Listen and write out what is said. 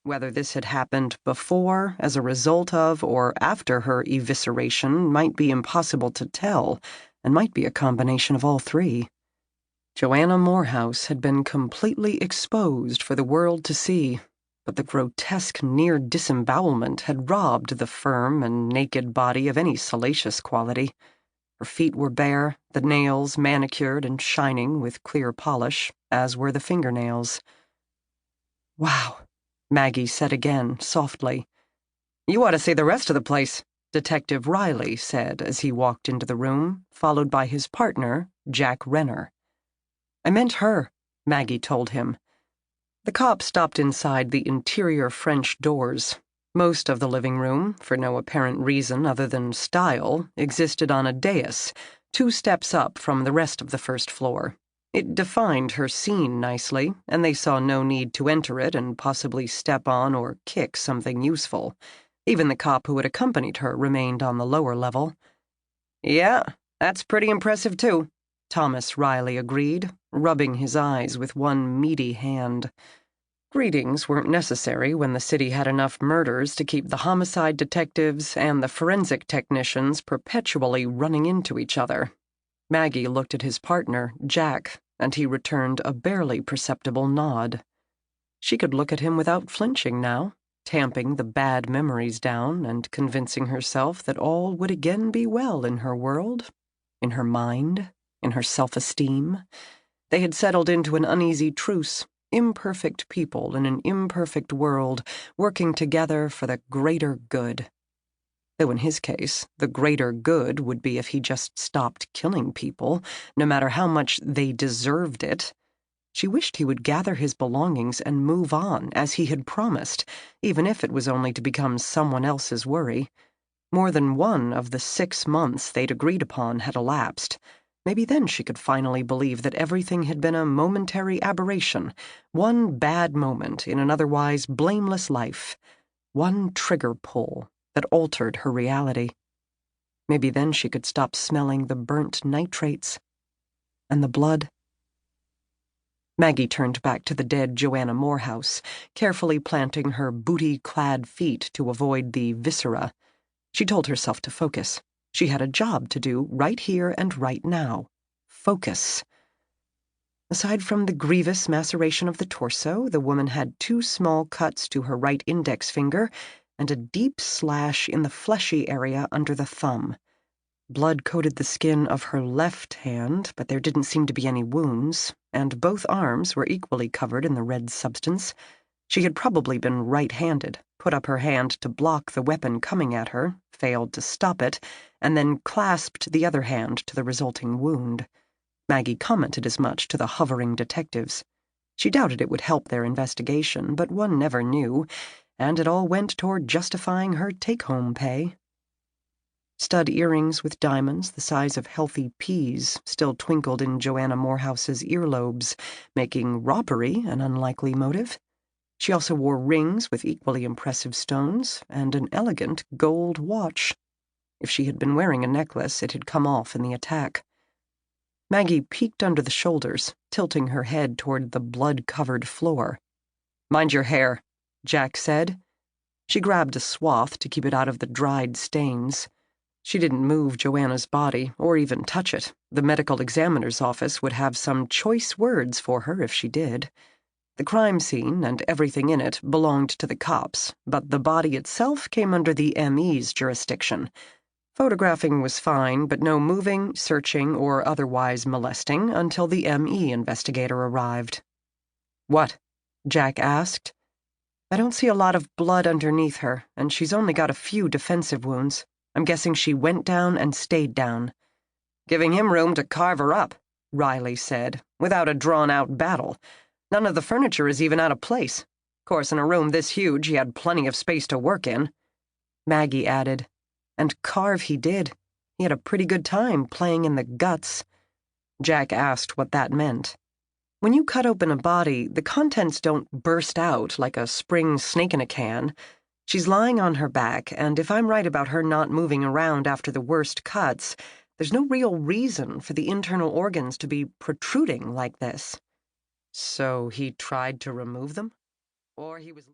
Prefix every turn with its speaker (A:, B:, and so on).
A: Whether this had happened before, as a result of, or after her evisceration might be impossible to tell, and might be a combination of all three. Joanna Moorehouse had been completely exposed for the world to see, but the grotesque near disembowelment had robbed the firm and naked body of any salacious quality. Her feet were bare, the nails manicured and shining with clear polish, as were the fingernails. "Wow," Maggie said again, softly. "You ought to see the rest of the place," Detective Riley said as he walked into the room, followed by his partner, Jack Renner. "I meant her," Maggie told him. The cop stopped inside the interior French doors. Most of the living room, for no apparent reason other than style, existed on a dais, 2 steps up from the rest of the first floor. It defined her scene nicely, and they saw no need to enter it and possibly step on or kick something useful. Even the cop who had accompanied her remained on the lower level. "Yeah, that's pretty impressive, too," Thomas Riley agreed, rubbing his eyes with one meaty hand. Greetings weren't necessary when the city had enough murders to keep the homicide detectives and the forensic technicians perpetually running into each other. Maggie looked at his partner, Jack, and he returned a barely perceptible nod. She could look at him without flinching now, tamping the bad memories down and convincing herself that all would again be well in her world, in her mind, in her self-esteem. They had settled into an uneasy truce, imperfect people in an imperfect world, working together for the greater good. Though in his case, the greater good would be if he just stopped killing people, no matter how much they deserved it. She wished he would gather his belongings and move on, as he had promised, even if it was only to become someone else's worry. More than one of the 6 months they'd agreed upon had elapsed. Maybe then she could finally believe that everything had been a momentary aberration, one bad moment in an otherwise blameless life, one trigger pull that altered her reality. Maybe then she could stop smelling the burnt nitrates and the blood. Maggie turned back to the dead Joanna Moorehouse, carefully planting her booty-clad feet to avoid the viscera. She told herself to focus. She had a job to do right here and right now. Focus. Aside from the grievous maceration of the torso, the woman had 2 small cuts to her right index finger and a deep slash in the fleshy area under the thumb. Blood coated the skin of her left hand, but there didn't seem to be any wounds, and both arms were equally covered in the red substance. She had probably been right-handed, put up her hand to block the weapon coming at her, failed to stop it, and then clasped the other hand to the resulting wound. Maggie commented as much to the hovering detectives. She doubted it would help their investigation, but one never knew, and it all went toward justifying her take-home pay. Stud earrings with diamonds the size of healthy peas still twinkled in Joanna Moorehouse's earlobes, making robbery an unlikely motive. She also wore rings with equally impressive stones and an elegant gold watch. If she had been wearing a necklace, it had come off in the attack. Maggie peeked under the shoulders, tilting her head toward the blood-covered floor. "Mind your hair," Jack said. She grabbed a swath to keep it out of the dried stains. She didn't move Joanna's body, or even touch it. The medical examiner's office would have some choice words for her if she did. The crime scene and everything in it belonged to the cops, but the body itself came under the ME's jurisdiction. Photographing was fine, but no moving, searching, or otherwise molesting until the ME investigator arrived. "What?" Jack asked. "I don't see a lot of blood underneath her, and she's only got a few defensive wounds. I'm guessing she went down and stayed down." "Giving him room to carve her up," Riley said, "without a drawn-out battle. None of the furniture is even out of place. Of course, in a room this huge, he had plenty of space to work in." Maggie added, "And carve he did. He had a pretty good time playing in the guts." Jack asked what that meant. "When you cut open a body, the contents don't burst out like a spring snake in a can. She's lying on her back, and if I'm right about her not moving around after the worst cuts, there's no real reason for the internal organs to be protruding like this." "So he tried to remove them? Or he was..."